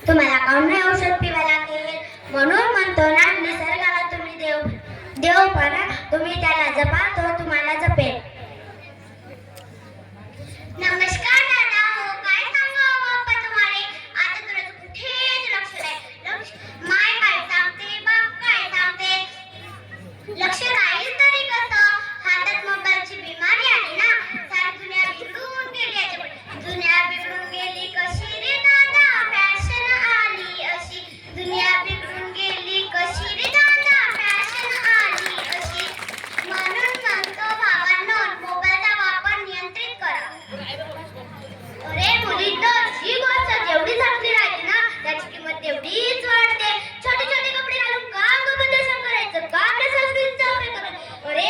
तुम्हाला काऊन नाही औषध पिवा लागेल म्हणून म्हणतो ना निसर्गाला तुम्ही देव पण तुम्ही त्याला जपा तो तुम्हाला जपेल. नमस्कार दादा, हो काय सांगावं बाप्पा तुम्हाला. आता तुला कुठेच लक्ष नाही. माय काय सांगते, बाप काय सांगते, लक्ष राहील तरी कसं. हातात मोबाईलची बिमारी आली ना, सारी दुनिया बिघडून गेली. दुनिया बिघडून गेली कशी रे दादा, फॅशन आली अशी. दुनिया बिघडून गेली कशी रे दादा, फॅशन आली अशी. म्हणून म्हणतो भावांनो, मोबाईलचा वापर नियंत्रित करा. अरे मुलींनो, जी गोष्ट जेवढी चांगली राहते ना त्याची किंमत तेवढीच वाढते. छोटे छोटे कपडे घालून का अंगप्रदर्शन करायचं, का आपल्या संस्कृतीचा उपयोग करायचा. अरे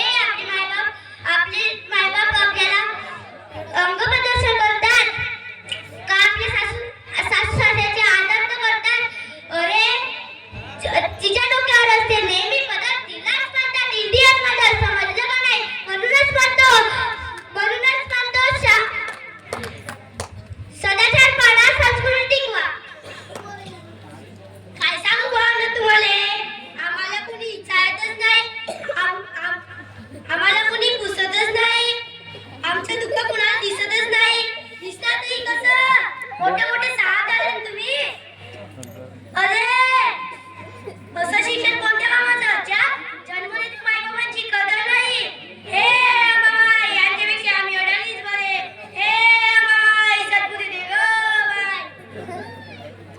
आपले मायबाप आपल्याला अंगप्रदर्शन करतात का, आपले सासू सासऱ्याचे आदर तर करतात. अरे तिच्या डोक्यावर असते नेहमी पदर, तिलाच म्हणतात इंडियन मदर, समजलं का नाही. म्हणूनच म्हणतो सदाचार पाळा, संस्कृती टिकवा. काय सांगू भावना तुम्हाला, आम्हाला कुणी इच्छायतच नाही, आम्हाला कुणी पुसतच नाही, आमचं दुःख कुणाला दिसतच नाही. दिसणार तरी कसं, मोठे मोठे साहेब झाले तुम्ही. अरे असं शिक्षण कोणत्या कामाचं, ज्या जन्मलेल्या मायबापांची कदर नाही. हे बाबा, यांच्यापेक्षा आम्ही अडाणीच बरे. हे बाबा, सद्बुद्धी दे गं बाय.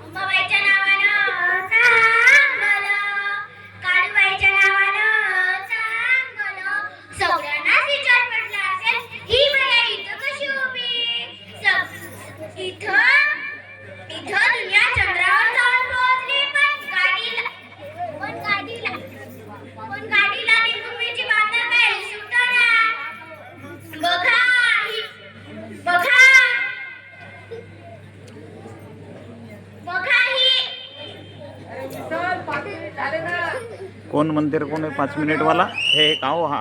अंबाबाईच्या नावानं सांग भलं, काळूबाईच्या नावानं सांग भलं. सगळ्यांनाच विचार पडला असेल, ही बाया इथं कशी उभी. इथं दुनिया चंद्रावर जाऊन पोहोचली, पण गाडीला लिंबूची बांधा काय सुटणार. बघा कोण म्हणते रे, कोण आहे 5 मिनिट वाला. हे काहो, हा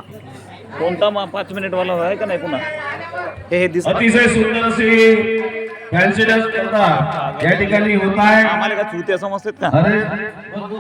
कोणता 5 मिनिट वाला आहे का नाही पुन्हा. हे दिसत अतिशय सुंदर अशी फॅन्सी डान्स स्पर्धा या ठिकाणी होत आहे. आम्हाला का चुत्या समजतात का. अरे